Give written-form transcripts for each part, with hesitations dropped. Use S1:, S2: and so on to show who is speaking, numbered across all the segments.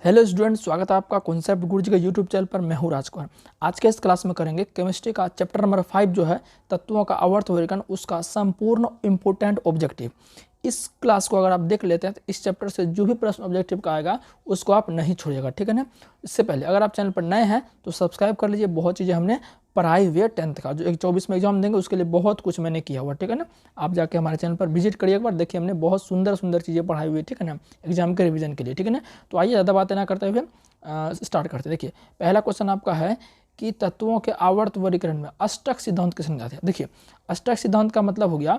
S1: Hello student, स्वागत है आपका कॉन्सेप्ट गुरुजी के यूट्यूब चैनल पर। मैं हूं राजकुमार। आज के इस क्लास में करेंगे केमिस्ट्री का चैप्टर नंबर 5 जो है तत्वों का आवर्त वर्गीकरण, उसका संपूर्ण इंपोर्टेंट ऑब्जेक्टिव। इस क्लास को अगर आप देख लेते हैं तो इस चैप्टर से जो भी प्रश्न ऑब्जेक्टिव का आएगा उसको आप नहीं छोड़िएगा, ठीक है ना। इससे पहले अगर आप चैनल पर नए हैं तो सब्सक्राइब कर लीजिए। बहुत चीज़ें हमने पढ़ाई हुई है 10th का, जो 24 में एग्जाम देंगे उसके लिए बहुत कुछ मैंने किया हुआ, ठीक है ना। आप जाके हमारे चैनल पर विजिट करिए एक बार, देखिए हमने बहुत सुंदर सुंदर चीज़ें पढ़ाई हुई है, ठीक है ना, एग्जाम के रिवीजन के लिए, ठीक है ना। तो आइए ज़्यादा बातें ना करते हुए स्टार्ट करते हैं। देखिए पहला क्वेश्चन आपका है कि तत्वों के आवर्त वर्गीकरण में अष्टक सिद्धांत किसने दिया था। देखिए अष्टक सिद्धांत का मतलब हो गया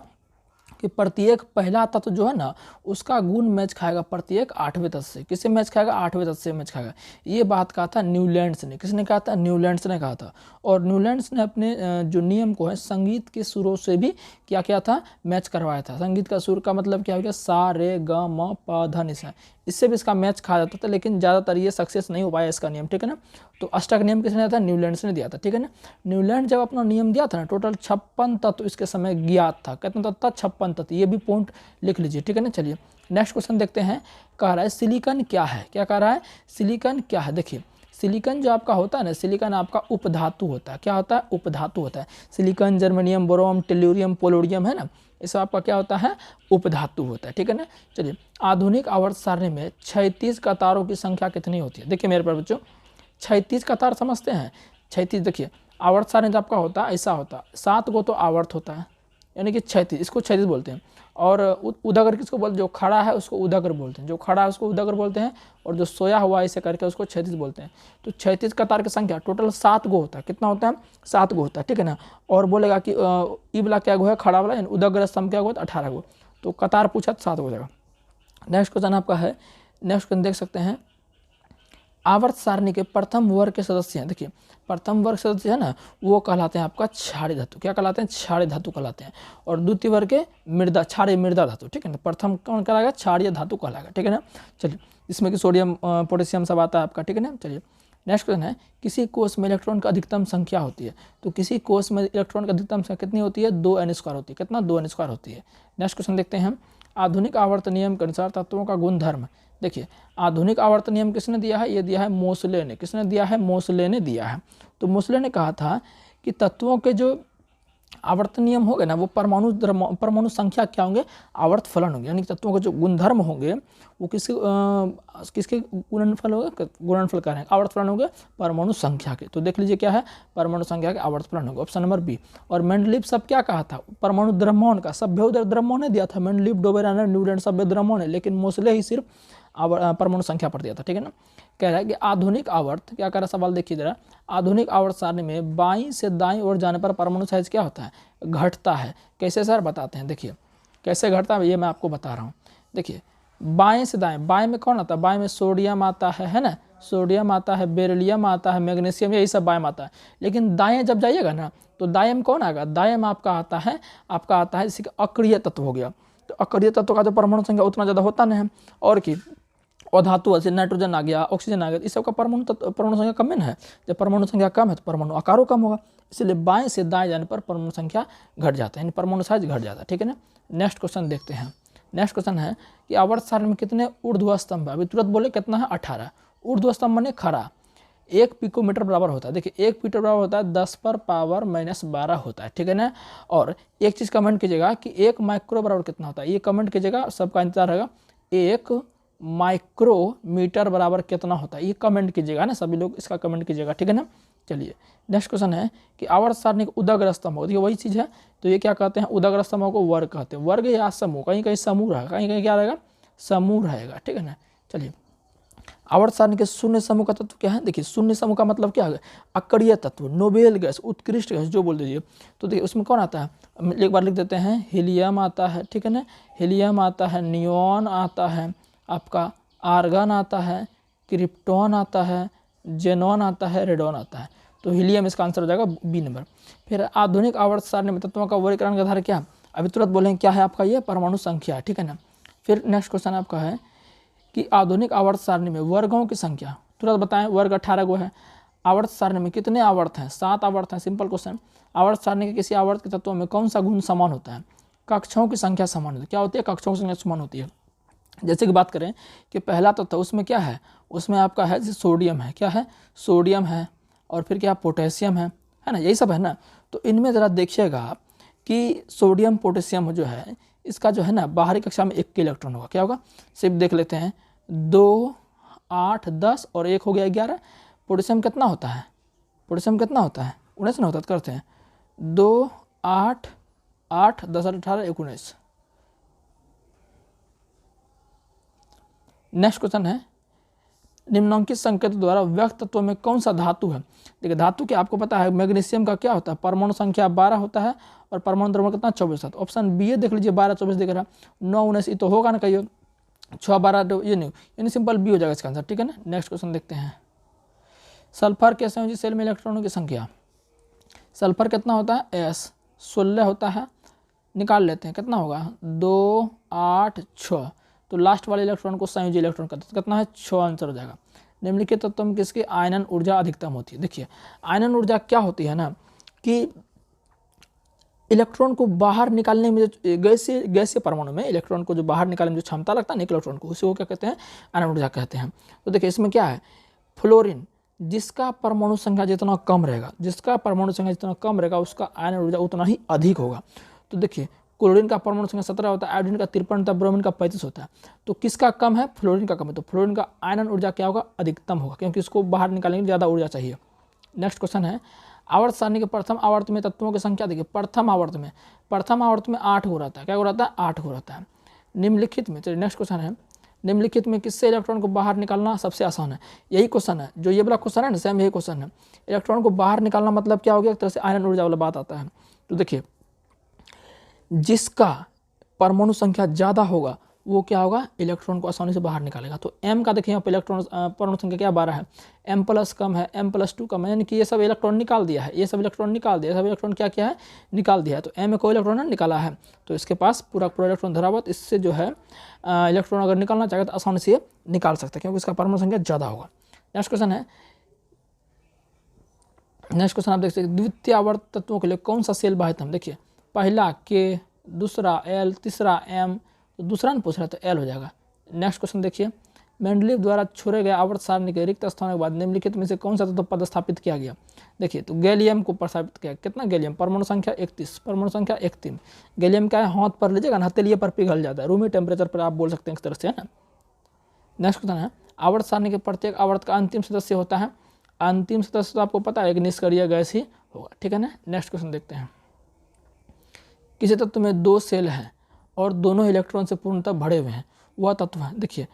S1: कि प्रत्येक पहला तत्व जो है ना उसका गुण मैच खाएगा प्रत्येक 8वें तत्व से। किससे मैच खाएगा? 8वें तत्व से मैच खाएगा। ये बात कहा था न्यूलैंड्स ने। किसने कहा था? न्यूलैंड्स ने कहा था। और न्यूलैंड्स ने अपने जो नियम को है संगीत के सुरों से भी क्या किया था? मैच करवाया था। संगीत का सुर का मतलब क्या हो गया? सा रे ग म प ध नि सा। इससे भी इसका मैच खा जाता था, लेकिन ज़्यादातर ये सक्सेस नहीं हो पाया इसका नियम, ठीक है ना। तो अष्टक नियम किसने दिया था? न्यूलैंड्स ने दिया था, ठीक है ना। न्यूलैंड जब अपना नियम दिया था ना, टोटल 56 तत्व इसके समय ज्ञात था। कितना तत्व था? 56 तत्व। ये भी पॉइंट लिख लीजिए, ठीक है ना। चलिए नेक्स्ट क्वेश्चन देखते हैं। कह रहा है सिलिकॉन क्या है? क्या कह रहा है? सिलिकॉन क्या है? देखिए सिलिकॉन जो आपका होता है ना, सिलिकॉन आपका उपधातु होता है। क्या होता है? उपधातु होता है। सिलिकॉन, जर्मेनियम, बोरोम, टेल्यूरियम, पोलोडियम है ना, ये सब आपका क्या होता है? उपधातु होता है, ठीक है ना। चलिए आधुनिक आवर्त सारणी में 36 कतारों की संख्या कितनी होती है? देखिए मेरे पर बच्चों 36 कतार समझते हैं। 36 देखिए आवर्त सारणी जो आपका होता है ऐसा होता है, 7 गो तो आवर्त होता है, यानी कि 36, इसको 36 बोलते हैं। और उदागर किसको बोलते हैं? जो खड़ा है उसको उदागर बोलते हैं, जो खड़ा है उसको उदागर बोलते हैं, और जो सोया हुआ ऐसे करके उसको 36 बोलते हैं। तो 36 कतार की संख्या टोटल 7 गो होता है। कितना होता है? 7 गो होता है, ठीक है ना। और बोलेगा कि ई वाला क्या गो है? खड़ा वाला, यानी उदागर स्तंभ क्या गो? 18 गो। तो कतार पूछा तो 7 हो जाएगा। नेक्स्ट क्वेश्चन आपका है, नेक्स्ट क्वेश्चन देख सकते हैं। आवर्त सारणी के प्रथम वर्ग के सदस्य हैं। देखिए प्रथम वर्ग सदस्य है ना वो कहलाते हैं आपका क्षारीय धातु। क्या कहलाते हैं? क्षारीय धातु कहलाते हैं। और द्वितीय वर्ग के मृदा, क्षारीय मृदा धातु, ठीक है ना। प्रथम कौन कहलाएगा? क्षारीय धातु कहलाएगा, ठीक है ना। चलिए इसमें कि सोडियम पोटेशियम सब आता है आपका, ठीक है ना। चलिए नेक्स्ट क्वेश्चन है, किसी कोष में इलेक्ट्रॉन की अधिकतम संख्या होती है। तो किसी कोष में इलेक्ट्रॉन की अधिकतम संख्या कितनी होती है? 2n² होती है। कितना? 2n² होती है। नेक्स्ट क्वेश्चन देखते हैं। आधुनिक आवर्त नियम के अनुसार तत्वों का गुणधर्म। देखिए आधुनिक आवर्त नियम किसने दिया है? ये दिया है मोसले ने। किसने दिया है? मोसले ने दिया है। तो मोसले ने कहा था कि तत्वों के जो आवर्त नियम होंगे ना वो परमाणु संख्या क्या होंगे? आवर्त फलन होंगे। यानी तत्वों के जो गुणधर्म होंगे वो किसके गुणनफल होगा? गुणनफल कह रहे हैं, आवर्त फलन होंगे परमाणु संख्या के। तो देख लीजिए क्या है? परमाणु संख्या के आवर्त फलन होंगे। Option number B. और मेंडलीव सब क्या कहा था? परमाणु द्रव्यमान का। सभ्य द्रव्यमान ने दिया था, मेंडलीव, डोबेरानर, न्यूलैंड सभ्य द्रव्यमान है, लेकिन मोसले ही सिर्फ परमाणु संख्या पर दिया था, ठीक है ना। कह रहा है कि आधुनिक आवर्त, क्या कह रहा है सवाल देखिए जरा। आधुनिक आवर्त सारणी में बाईं से दाईं ओर जाने पर परमाणु साइज क्या होता है? घटता है। कैसे सर? बताते हैं। देखिए कैसे घटता है ये मैं आपको बता रहा हूँ। देखिए बाएं से दाएं, बाएं में कौन आता है? बाएं में सोडियम आता है ना, सोडियम आता है, बेरिलियम आता है, मैग्नीशियम, यही सब बाएं में आता है। लेकिन दाएं जब जाइएगा ना तो दाएं में कौन आएगा? दाएं में आपका आता है जैसे कि अक्रिय तत्व हो गया। तो अक्रिय तत्व का जो परमाणु संख्या उतना ज़्यादा होता नहीं है। और कि और धातु जैसे नाइट्रोजन आ गया, ऑक्सीजन आ गया, इस सब का परमाणु संख्या कम है। जब परमाणु संख्या कम है तो परमाणु आकारों कम होगा, इसलिए बाएं से दाएं जाने पर परमाणु संख्या घट जाता है, यानी परमाणु साइज घट जाता है, ठीक है ना। नेक्स्ट क्वेश्चन देखते हैं। नेक्स्ट क्वेश्चन है कि आवर्त सारणी में कितने ऊर्ध्व स्तंभ है? अभी तुरंत बोले कितना है? 18। ऊर्ध्व स्तंभ माने खड़ा। 1 पिकोमीटर बराबर होता है। देखिए 1 मीटर बराबर होता है 10⁻⁻12 होता है, ठीक है ना। और एक चीज़ कमेंट कीजिएगा कि 1 माइक्रो बराबर कितना होता है? ये कमेंट कीजिएगा, सबका इंतजार रहेगा। 1 माइक्रोमीटर बराबर कितना होता है? ये कमेंट कीजिएगा ना, सभी लोग इसका कमेंट कीजिएगा, ठीक है ना। चलिए नेक्स्ट क्वेश्चन है कि आवर्त सारणी उदग्र स्तंभ होती है, वही चीज़ है। तो ये क्या कहते हैं? उदग्र स्तंभों को वर्ग कहते हैं। वर्ग या समूह, कहीं कहीं समूह रहेगा, कहीं कहीं क्या रहेगा? समूह रहेगा, ठीक है ना। चलिए आवर्त सारणी के शून्य समूह का तत्व क्या है? देखिए शून्य समूह का मतलब क्या है? अक्रिय तत्व, नोबेल गैस, उत्कृष्ट गैस जो बोल दीजिए। तो देखिए उसमें कौन आता है? एक बार लिख देते हैं। हीलियम आता है, ठीक है ना। हीलियम आता है, नियॉन आता है, आपका आर्गन आता है, क्रिप्टॉन आता है, जेनॉन आता है, रेडॉन आता है। तो हीलियम इसका आंसर हो जाएगा बी नंबर। फिर आधुनिक आवर्त सारणी में तत्वों का वर्गीकरण का आधार क्या? अभी तुरंत बोलेंगे क्या है आपका? ये परमाणु संख्या, ठीक है ना। फिर नेक्स्ट क्वेश्चन आपका है कि आधुनिक आवर्त सारणी में वर्गों की संख्या तुरंत बताएं। वर्ग 18 गो है। आवर्त सारणी में कितने आवर्त हैं? 7 आवर्त हैं। Simple question. आवर्त सारणी के किसी आवर्त के तत्वों में कौन सा गुण समान होता है? कक्षों की संख्या समान होती है। क्या होती है? कक्षों की संख्या समान होती है। जैसे कि बात करें कि पहला तत्व उसमें क्या है? उसमें आपका है जैसे सोडियम है, क्या है, सोडियम है, और फिर क्या पोटेशियम है ना, यही सब है ना। तो इनमें ज़रा देखिएगा आप कि सोडियम पोटेशियम जो है इसका जो है ना बाहरी कक्षा में 1 इलेक्ट्रॉन होगा, क्या होगा, सिर्फ देख लेते हैं, 2, 8, 10 और 1 हो गया 11। पोटेशियम कितना होता है, पोटेशियम कितना होता है, 19 ना होता है, तो करते हैं 2, 8, 8, 10, 18, 19। नेक्स्ट क्वेश्चन है, निम्नलिखित संकेतों द्वारा व्यक्त तत्वों में कौन सा धातु है। देखिए धातु के आपको पता है मैग्नीशियम का क्या होता है, परमाणु संख्या 12 होता है और परमाणु द्रव्यमान कितना 24 है। ऑप्शन बी है, देख लीजिए 12, 24 दिख रहा है, 9, 19 ये तो होगा ना, कहिए 6, 12 ये नहीं, यानी सिंपल बी हो जाएगा इसका आंसर, ठीक है ना। नेक्स्ट क्वेश्चन देखते हैं, सल्फर के संयोजी सेल में इलेक्ट्रॉनों की संख्या, सल्फर कितना होता है, S 16 होता है, निकाल लेते हैं कितना होगा, 2, 8, 6, तो लास्ट वाले इलेक्ट्रॉन को संयोजी इलेक्ट्रॉन कहते हैं, कितना है 6 आंसर हो जाएगा। निम्नलिखित तत्व में किसकी आयनन ऊर्जा अधिकतम होती है। देखिए आयनन ऊर्जा क्या होती है ना कि इलेक्ट्रॉन को बाहर निकालने में जो गैसीय परमाणु में इलेक्ट्रॉन को जो बाहर निकालने में जो क्षमता लगता है ना इलेक्ट्रॉन को, उसी को क्या कहते हैं, आयनन ऊर्जा कहते हैं। तो देखिए इसमें क्या है, फ्लोरीन जिसका परमाणु संख्या जितना कम रहेगा, जिसका परमाणु संख्या जितना कम रहेगा उसका आयनन ऊर्जा उतना ही अधिक होगा। तो देखिए क्लोरीन का परमाणु संख्या 17 होता है, आयोडीन का 53 होता है, ब्रोमीन का 35 होता है। तो किसका कम है, फ्लोरीन का कम है, तो फ्लोरीन का आयनन ऊर्जा क्या होगा, अधिकतम होगा, क्योंकि इसको बाहर निकालने के लिए ज़्यादा ऊर्जा चाहिए। नेक्स्ट क्वेश्चन है, आवर्त सारणी के प्रथम आवर्त में तत्वों की संख्या देखिए, प्रथम आवर्त में 8 हो रहता है, क्या हो रहता है, 8 हो रहता है। निम्नलिखित में, चलिए नेक्स्ट क्वेश्चन है, निम्नलिखित में किससे इलेक्ट्रॉन को बाहर निकालना सबसे आसान है। यही क्वेश्चन है, जो ये वाला क्वेश्चन है ना, सेम यही क्वेश्चन है। इलेक्ट्रॉन को बाहर निकालना मतलब क्या हो गया, एक तरह से आयनन ऊर्जा वाला बात आता है। तो देखिए जिसका परमाणु संख्या ज़्यादा होगा वो क्या होगा, इलेक्ट्रॉन को आसानी से बाहर निकालेगा। तो m का देखिए यहाँ पर इलेक्ट्रॉन परमाणु संख्या क्या 12 है, m+ कम है, m+2 कम है, यानी कि ये सब इलेक्ट्रॉन निकाल दिया है, ये सब इलेक्ट्रॉन निकाल दिया, सब इलेक्ट्रॉन क्या किया है, निकाल दिया है। तो m में कोई इलेक्ट्रॉन है निकाला है, तो इसके पास पूरा इलेक्ट्रॉन धरा हुआ, तो इससे जो है इलेक्ट्रॉन अगर निकालना चाहे तो आसानी से निकाल सकते हैं, क्योंकि इसका परमाणु संख्या ज़्यादा होगा। नेक्स्ट क्वेश्चन है, नेक्स्ट क्वेश्चन आप देख सकते हैं, द्वितीय आवर्त तत्वों के लिए कौन सा सेल बाह्यतम। देखिए पहला K, दूसरा L, तीसरा M, तो दूसरा न पूछ रहा तो L हो जाएगा। नेक्स्ट क्वेश्चन देखिए, मेंडलीव द्वारा छोड़े गए आवर्त सारणी के रिक्त स्थानों के बाद निम्नलिखित में से कौन सा तत्व पदस्थापित किया गया। देखिए तो गैलियम को प्रस्थापित किया, कितना गैलियम, परमाणु संख्या 31, परमाणु संख्या 31। गैलियम क्या है, हाथ पर लीजिएगा ना, हथेलिये पर पिघल जाता है, रूमी टेम्परेचर पर आप बोल सकते हैं इस तरह से, है ना। नेक्स्ट क्वेश्चन है, आवर्त सारणी के प्रत्येक आवर्त का अंतिम सदस्य होता है, अंतिम सदस्य तो आपको पता है एक निष्क्रिय गैस ही होगा, ठीक है ना। नेक्स्ट क्वेश्चन देखते हैं, किसी तत्व में 2 सेल हैं और दोनों इलेक्ट्रॉन से पूर्णतः भरे हुए हैं, वह तत्व है। देखिए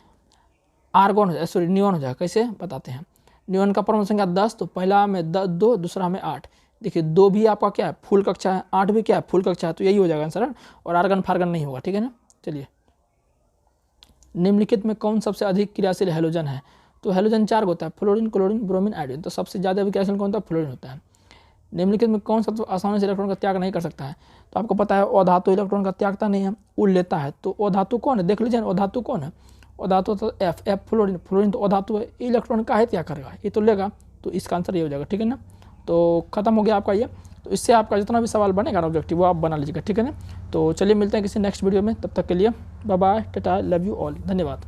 S1: आर्गॉन हो जाए, सॉरी नियॉन हो जाए, कैसे बताते हैं। नियॉन का परमाणु संख्या 10, तो पहला में 2, दूसरा में 8। देखिए 2 भी आपका क्या है, फुल कक्षा है, 8 भी क्या है, फुल कक्षा है, तो यही हो जाएगा आंसर, और आर्गन फार्गन नहीं होगा, ठीक है ना। चलिए निम्नलिखित में कौन सबसे अधिक क्रियाशील हैलोजन है। तो हैलोजन 4 होता है, फ्लोरीन, क्लोरीन, ब्रोमीन, आयोडीन, तो सबसे ज़्यादा क्रियाशील कौन होता है, फ्लोरीन होता है। निम्नलिखित में कौन सा तो आसानी से इलेक्ट्रॉन का त्याग नहीं कर सकता है। तो आपको पता है अधातु इलेक्ट्रॉन का त्यागता नहीं है, उड़ लेता है। तो अधातु कौन है, देख लीजिए अधातु कौन है, अधातु तो F फ्लोरीन, फ्लोरीन तो अधातु है, इलेक्ट्रॉन का है त्याग करेगा, ये तो लेगा, तो इसका आंसर ये हो जाएगा, ठीक है ना। तो खत्म हो गया आपका ये, तो इससे आपका जितना भी सवाल बनेगा ना ऑब्जेक्टिव वो आप बना लीजिएगा, ठीक है ना। तो चलिए मिलते हैं किसी नेक्स्ट वीडियो में, तब तक के लिए bye bye, tata, love you all, धन्यवाद।